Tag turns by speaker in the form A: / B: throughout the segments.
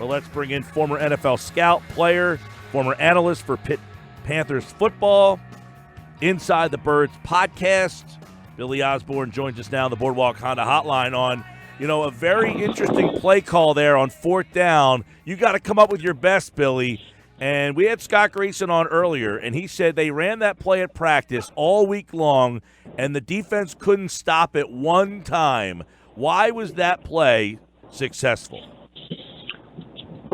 A: So let's bring in former NFL scout, player, former analyst for Pitt Panthers football, Inside the Birds podcast. Billy Osborne joins us now on the Boardwalk Honda hotline on, a very interesting play call there on 4th down. You got to come up with your best, Billy. And we had Scott Grayson on earlier, and he said they ran that play at practice all week long, and the defense couldn't stop it one time. Why was that play successful?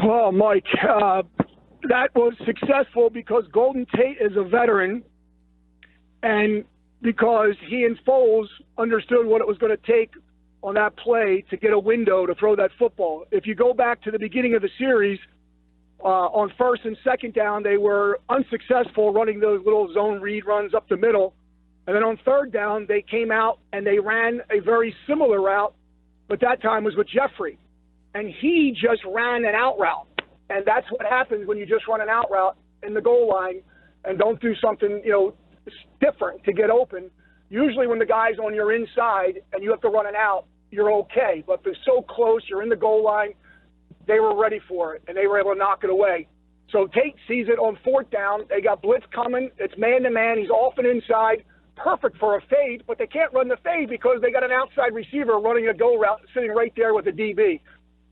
B: Well, Mike, that was successful because Golden Tate is a veteran, and because he and Foles understood what it was going to take on that play to get a window to throw that football. If you go back to the beginning of the series, on 1st and 2nd down, they were unsuccessful running those little zone read runs up the middle. And then on 3rd down, they came out and they ran a very similar route, but that time was with Jeffrey. And he just ran an out route. And that's what happens when you just run an out route in the goal line and don't do something, different to get open. Usually when the guy's on your inside and you have to run an out, you're okay. But if it's so close, you're in the goal line, they were ready for it, and they were able to knock it away. So Tate sees it on 4th down. They got blitz coming. It's man-to-man. He's off and inside. Perfect for a fade, but they can't run the fade because they got an outside receiver running a go route sitting right there with the DB.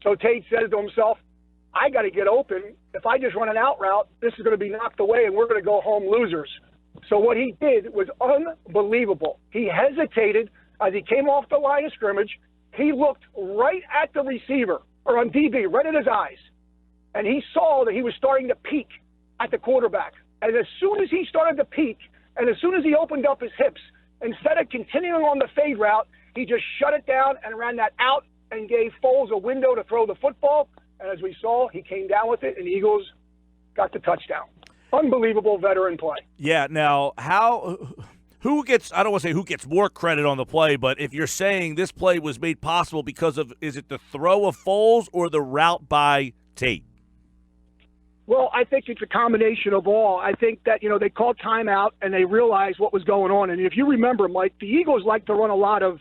B: So Tate says to himself, I got to get open. If I just run an out route, this is going to be knocked away, and we're going to go home losers. So what he did was unbelievable. He hesitated as he came off the line of scrimmage. He looked right at the receiver, or on DB, right in his eyes. And he saw that he was starting to peek at the quarterback. And as soon as he started to peek, and as soon as he opened up his hips, instead of continuing on the fade route, he just shut it down and ran that out and gave Foles a window to throw the football. And as we saw, he came down with it, and the Eagles got the touchdown. Unbelievable veteran play.
A: Yeah, now, who gets, I don't want to say who gets more credit on the play, but if you're saying this play was made possible because of, is it the throw of Foles or the route by Tate?
B: Well, I think it's a combination of all. I think that, they called timeout and they realized what was going on. And if you remember, Mike, the Eagles like to run a lot of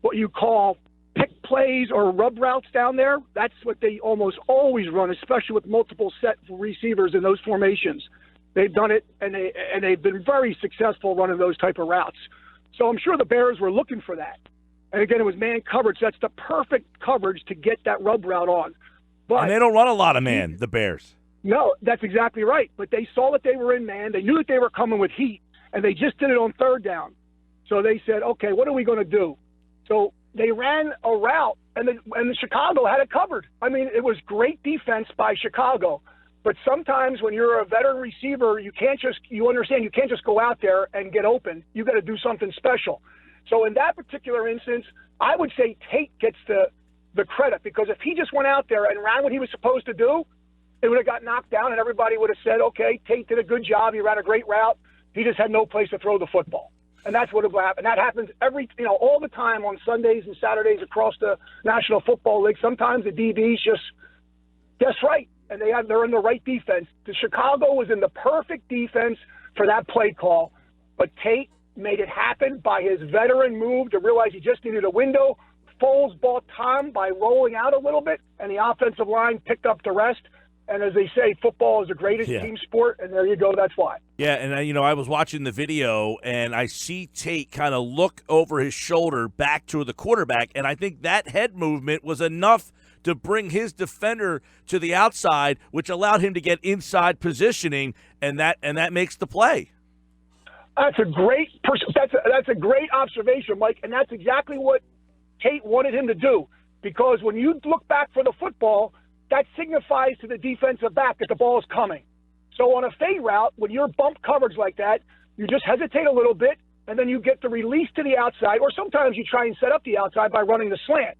B: what you call pick plays or rub routes down there. That's what they almost always run, especially with multiple set receivers in those formations. They've done it, and they've been very successful running those type of routes. So I'm sure the Bears were looking for that. And again, it was man coverage. That's the perfect coverage to get that rub route on. But
A: and they don't run a lot of man, the Bears.
B: No, that's exactly right. But they saw that they were in man. They knew that they were coming with heat, and they just did it on 3rd down. So they said, okay, what are we going to do? So they ran a route, and the Chicago had it covered. I mean, it was great defense by Chicago. But sometimes when you're a veteran receiver, you can't just go out there and get open. You got to do something special. So in that particular instance, I would say Tate gets the credit, because if he just went out there and ran what he was supposed to do, it would have got knocked down and everybody would have said, okay, Tate did a good job. He ran a great route. He just had no place to throw the football. And that's what will happen. That happens all the time on Sundays and Saturdays across the National Football League. Sometimes the DBs just guess right, and they're in the right defense. The Chicago was in the perfect defense for that play call, but Tate made it happen by his veteran move to realize he just needed a window. Foles bought time by rolling out a little bit, and the offensive line picked up the rest. And as they say, football is the greatest team sport, and there you go, that's why.
A: Yeah, and I was watching the video, and I see Tate kind of look over his shoulder back to the quarterback, and I think that head movement was enough to bring his defender to the outside, which allowed him to get inside positioning, and that makes the play.
B: That's a great that's a great observation, Mike, and that's exactly what Tate wanted him to do, because when you look back for the football, that signifies to the defensive back that the ball is coming. So on a fade route, when you're bump coverage like that, you just hesitate a little bit, and then you get the release to the outside, or sometimes you try and set up the outside by running the slant.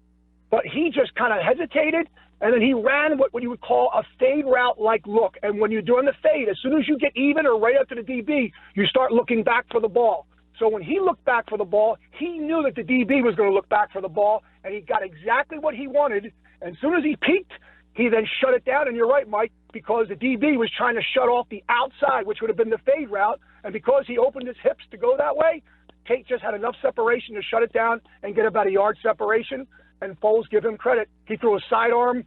B: But he just kind of hesitated, and then he ran what you would call a fade route-like look. And when you're doing the fade, as soon as you get even or right up to the DB, you start looking back for the ball. So when he looked back for the ball, he knew that the DB was going to look back for the ball, and he got exactly what he wanted. And as soon as he peeked, he then shut it down, and you're right, Mike, because the DB was trying to shut off the outside, which would have been the fade route, and because he opened his hips to go that way, Tate just had enough separation to shut it down and get about a yard separation, and Foles, give him credit. He threw a sidearm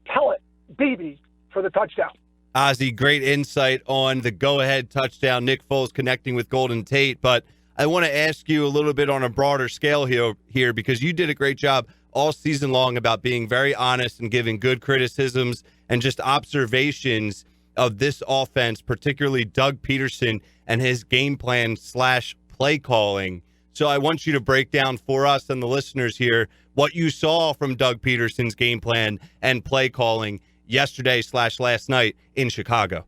B: pellet, Beebe for the touchdown.
C: Ozzie, great insight on the go-ahead touchdown, Nick Foles connecting with Golden Tate. But I want to ask you a little bit on a broader scale here because you did a great job all season long about being very honest and giving good criticisms and just observations of this offense, particularly Doug Pederson and his game plan / play calling. So I want you to break down for us and the listeners here what you saw from Doug Pederson's game plan and play calling yesterday / last night in Chicago.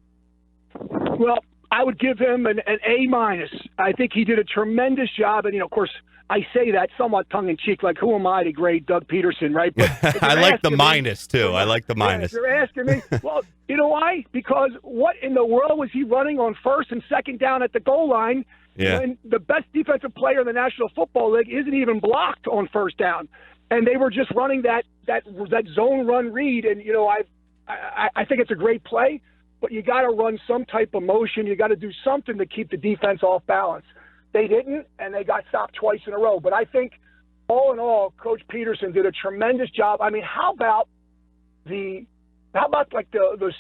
B: Well, I would give him an A-. I think he did a tremendous job. And, of course, I say that somewhat tongue-in-cheek, like, who am I to grade Doug Pederson, right? But
C: I like the minus, too. I like the minus.
B: If you're asking me, well, you know why? Because what in the world was he running on first and second down at the goal line when the best defensive player in the National Football League isn't even blocked on first down? And they were just running that zone run read. And, I think it's a great play, but you got to run some type of motion. You got to do something to keep the defense off balance. They didn't, and they got stopped twice in a row. But I think, all in all, Coach Pederson did a tremendous job. I mean, how about the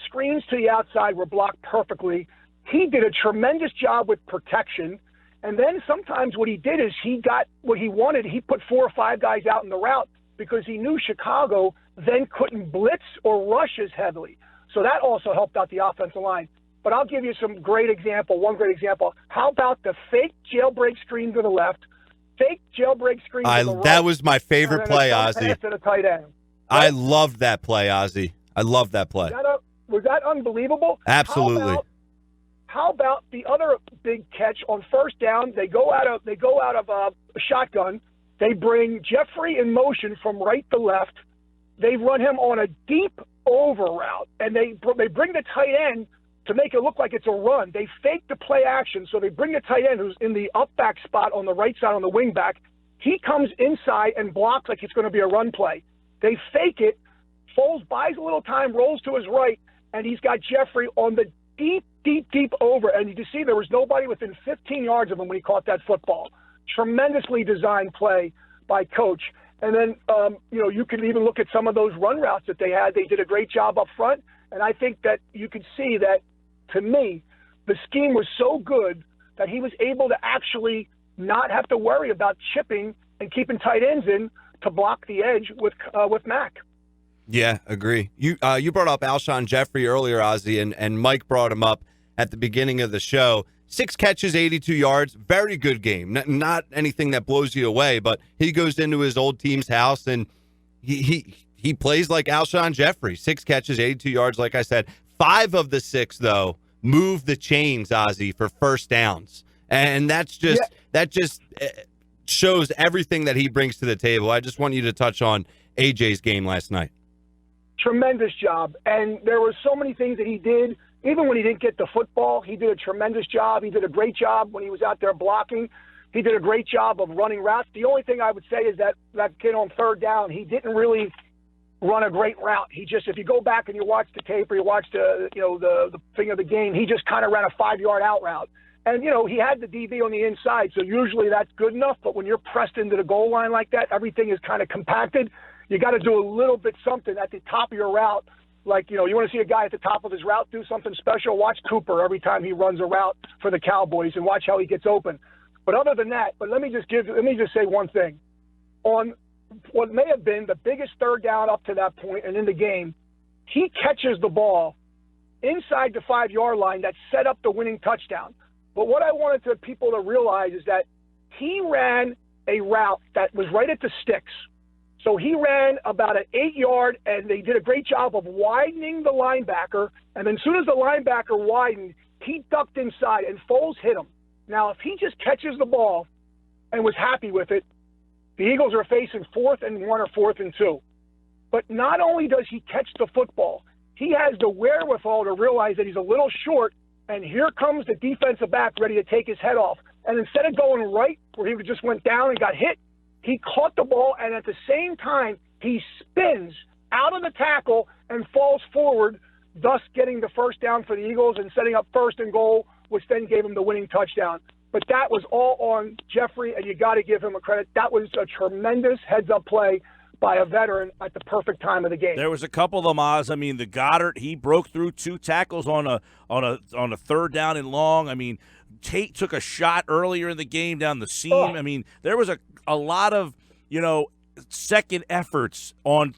B: screens to the outside were blocked perfectly? He did a tremendous job with protection. And then sometimes what he did is he got what he wanted. He put 4 or 5 guys out in the route because he knew Chicago then couldn't blitz or rush as heavily. So that also helped out the offensive line. But I'll give you one great example. How about the fake jailbreak screen to the left, fake jailbreak screen to the right?
C: That was my favorite play, Ozzie.
B: To the tight end.
C: I loved that play, Ozzie. I loved that play.
B: Was that unbelievable?
C: Absolutely.
B: How about the other big catch on first down? They go out of a shotgun. They bring Jeffrey in motion from right to left. They run him on a deep over route, and they bring the tight end to make it look like it's a run. They fake the play action, so they bring the tight end who's in the up back spot on the right side on the wing back. He comes inside and blocks like it's going to be a run play. They fake it. Foles buys a little time, rolls to his right, and he's got Jeffrey on the deep over. And you can see there was nobody within 15 yards of him when he caught that football. Tremendously designed play by Coach. And then, you can even look at some of those run routes that they had. They did a great job up front. And I think that you could see that, to me, the scheme was so good that he was able to actually not have to worry about chipping and keeping tight ends in to block the edge with Mack.
C: Yeah, agree. You brought up Alshon Jeffrey earlier, Ozzie, and Mike brought him up at the beginning of the show. 6 catches, 82 yards, very good game. Not anything that blows you away, but he goes into his old team's house and he plays like Alshon Jeffrey. 6 catches, 82 yards, like I said. 5 of the 6, though, move the chains, Ozzie, for first downs. And that just shows everything that he brings to the table. I just want you to touch on AJ's game last night.
B: Tremendous job. And there were so many things that he did. Even when he didn't get the football, he did a tremendous job. He did a great job when he was out there blocking. He did a great job of running routes. The only thing I would say is that kid on third down, he didn't really run a great route. He just, if you go back and you watch the tape or you watch the thing of the game, he just kind of ran a 5-yard out route. And, he had the DB on the inside, so usually that's good enough. But when you're pressed into the goal line like that, everything is kind of compacted. You got to do a little bit something at the top of your route. Like, you want to see a guy at the top of his route do something special, watch Cooper every time he runs a route for the Cowboys and watch how he gets open. But other than that, let me just say one thing. On what may have been the biggest third down up to that point and in the game, he catches the ball inside the 5-yard line that set up the winning touchdown. But what I wanted people to realize is that he ran a route that was right at the sticks. So he ran about an 8-yard, and they did a great job of widening the linebacker. And then as soon as the linebacker widened, he ducked inside, and Foles hit him. Now, if he just catches the ball and was happy with it, the Eagles are facing 4th and 1 or 4th and 2. But not only does he catch the football, he has the wherewithal to realize that he's a little short, and here comes the defensive back ready to take his head off. And instead of going right where he just went down and got hit, he caught the ball, and at the same time, he spins out of the tackle and falls forward, thus getting the first down for the Eagles and setting up 1st and goal, which then gave him the winning touchdown. But that was all on Jeffrey, and you got to give him a credit. That was a tremendous heads-up play by a veteran at the perfect time of the game.
A: There was a couple of them, Oz. I mean, the Goddard, he broke through 2 tackles on a third down and long. I mean, Tate took a shot earlier in the game down the seam. I mean, there was a lot of, second efforts on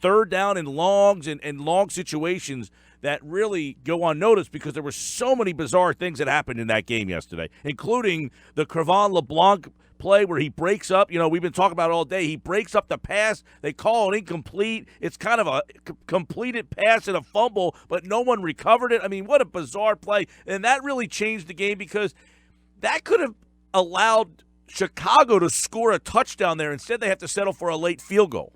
A: third down and longs and long situations that really go unnoticed because there were so many bizarre things that happened in that game yesterday, including the Crevan LeBlanc play where he breaks up. We've been talking about it all day. He breaks up the pass. They call it incomplete. It's kind of a completed pass and a fumble, but no one recovered it. I mean, what a bizarre play. And that really changed the game because that could have allowed Chicago to score a touchdown there. Instead, they have to settle for a late field goal.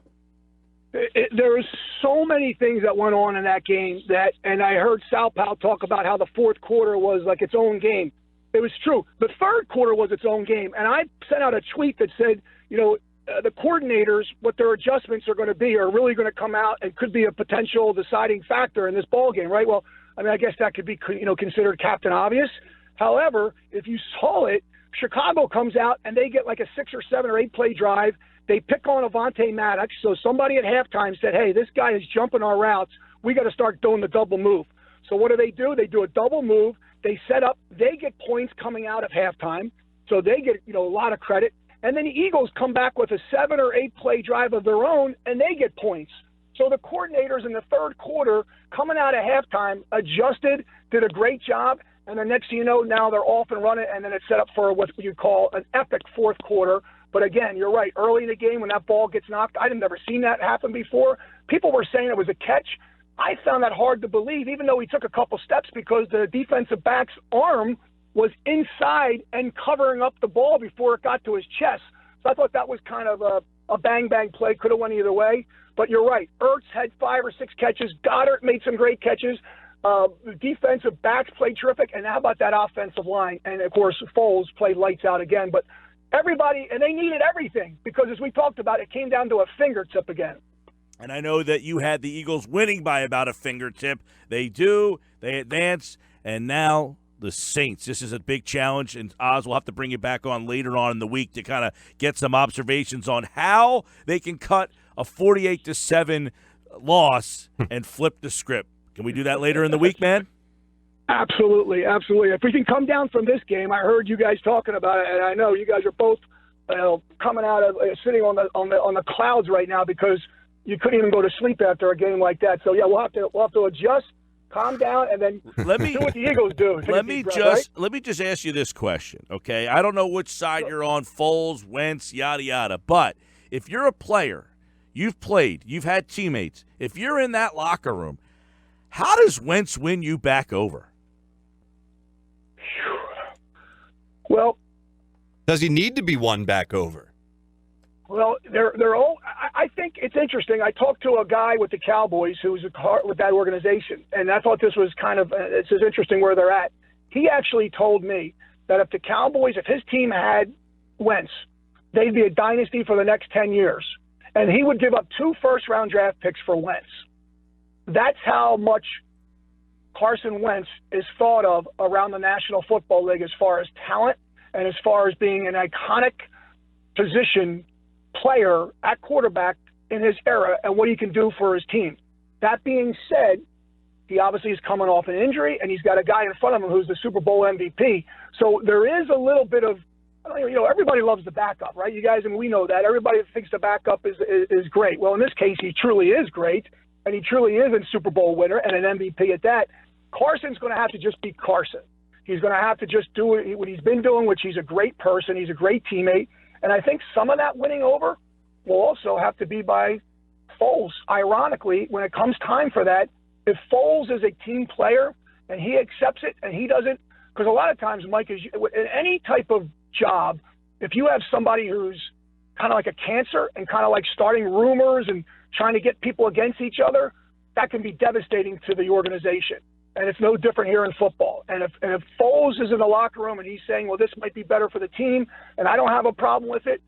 B: There was so many things that went on in that game and I heard Sal Powell talk about how the fourth quarter was like its own game. It was true. The third quarter was its own game. And I sent out a tweet that said, the coordinators, what their adjustments are going to be, are really going to come out and could be a potential deciding factor in this ball game, right? Well, I mean, I guess that could be, considered Captain Obvious. However, if you saw it, Chicago comes out and they get like a 6 or 7 or 8 play drive. They pick on Avonte Maddox. So somebody at halftime said, hey, this guy is jumping our routes. We got to start doing the double move. So what do? They do a double move. They set up. They get points coming out of halftime. So they get, a lot of credit. And then the Eagles come back with a 7 or 8 play drive of their own, and they get points. So the coordinators in the third quarter, coming out of halftime, adjusted, did a great job. And the next thing you know, now they're off and running, and then it's set up for what you call an epic fourth quarter. But again, you're right. Early in the game when that ball gets knocked, I'd never seen that happen before. People were saying it was a catch. I found that hard to believe, even though he took a couple steps, because the defensive back's arm was inside and covering up the ball before it got to his chest. So I thought that was kind of a bang-bang play. Could have went either way. But you're right. Ertz had 5 or 6 catches. Goddard made some great catches. The defensive backs played terrific. And how about that offensive line? And, of course, Foles played lights out again. But everybody – and they needed everything because, as we talked about, it came down to a fingertip again.
A: And I know that you had the Eagles winning by about a fingertip. They do. They advance. And now the Saints. This is a big challenge. And, Oz, we'll have to bring you back on later on in the week to kind of get some observations on how they can cut a 48-7 loss and flip the script. Can we do that later in the week, man?
B: Absolutely, absolutely. If we can come down from this game, I heard you guys talking about it, and I know you guys are both coming out of sitting on the clouds right now because you couldn't even go to sleep after a game like that. So yeah, we'll have to adjust, calm down, and then do what the Eagles do.
A: Let me just ask you this question, okay? I don't know which side you're on, Foles, Wentz, yada yada, but if you're a player, you've played, you've had teammates. If you're in that locker room, how does Wentz win you back over?
B: Well,
C: does he need to be won back over?
B: Well, they're all. I think it's interesting. I talked to a guy with the Cowboys who's with that organization, and I thought this was this is interesting where they're at. He actually told me that if the Cowboys, if his team had Wentz, they'd be a dynasty for the next 10 years, and he would give up 2 first-round draft picks for Wentz. That's how much Carson Wentz is thought of around the National Football League as far as talent and as far as being an iconic position player at quarterback in his era and what he can do for his team. That being said, he obviously is coming off an injury, and he's got a guy in front of him who's the Super Bowl MVP. So there is a little bit of, everybody loves the backup, right? You guys, and we know that. Everybody thinks the backup is great. Well, in this case, he truly is great. And he truly is a Super Bowl winner and an MVP at that. Carson's going to have to just be Carson. He's going to have to just do what he's been doing, which he's a great person. He's a great teammate. And I think some of that winning over will also have to be by Foles. Ironically, when it comes time for that, if Foles is a team player and he accepts it and he doesn't, because a lot of times, Mike, in any type of job, if you have somebody who's kind of like a cancer and kind of like starting rumors and trying to get people against each other, that can be devastating to the organization. And it's no different here in football. And if Foles is in the locker room and he's saying, well, this might be better for the team, and I don't have a problem with it,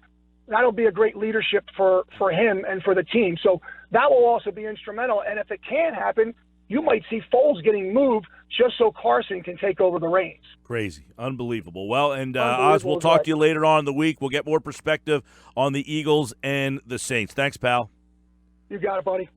B: that'll be a great leadership for him and for the team. So that will also be instrumental. And if it can happen, you might see Foles getting moved just so Carson can take over the reins.
A: Crazy. Unbelievable. Well, and
B: Unbelievable
A: Oz, we'll talk
B: right.
A: to you later on in the week. We'll get more perspective on the Eagles and the Saints. Thanks, pal.
B: You got it, buddy.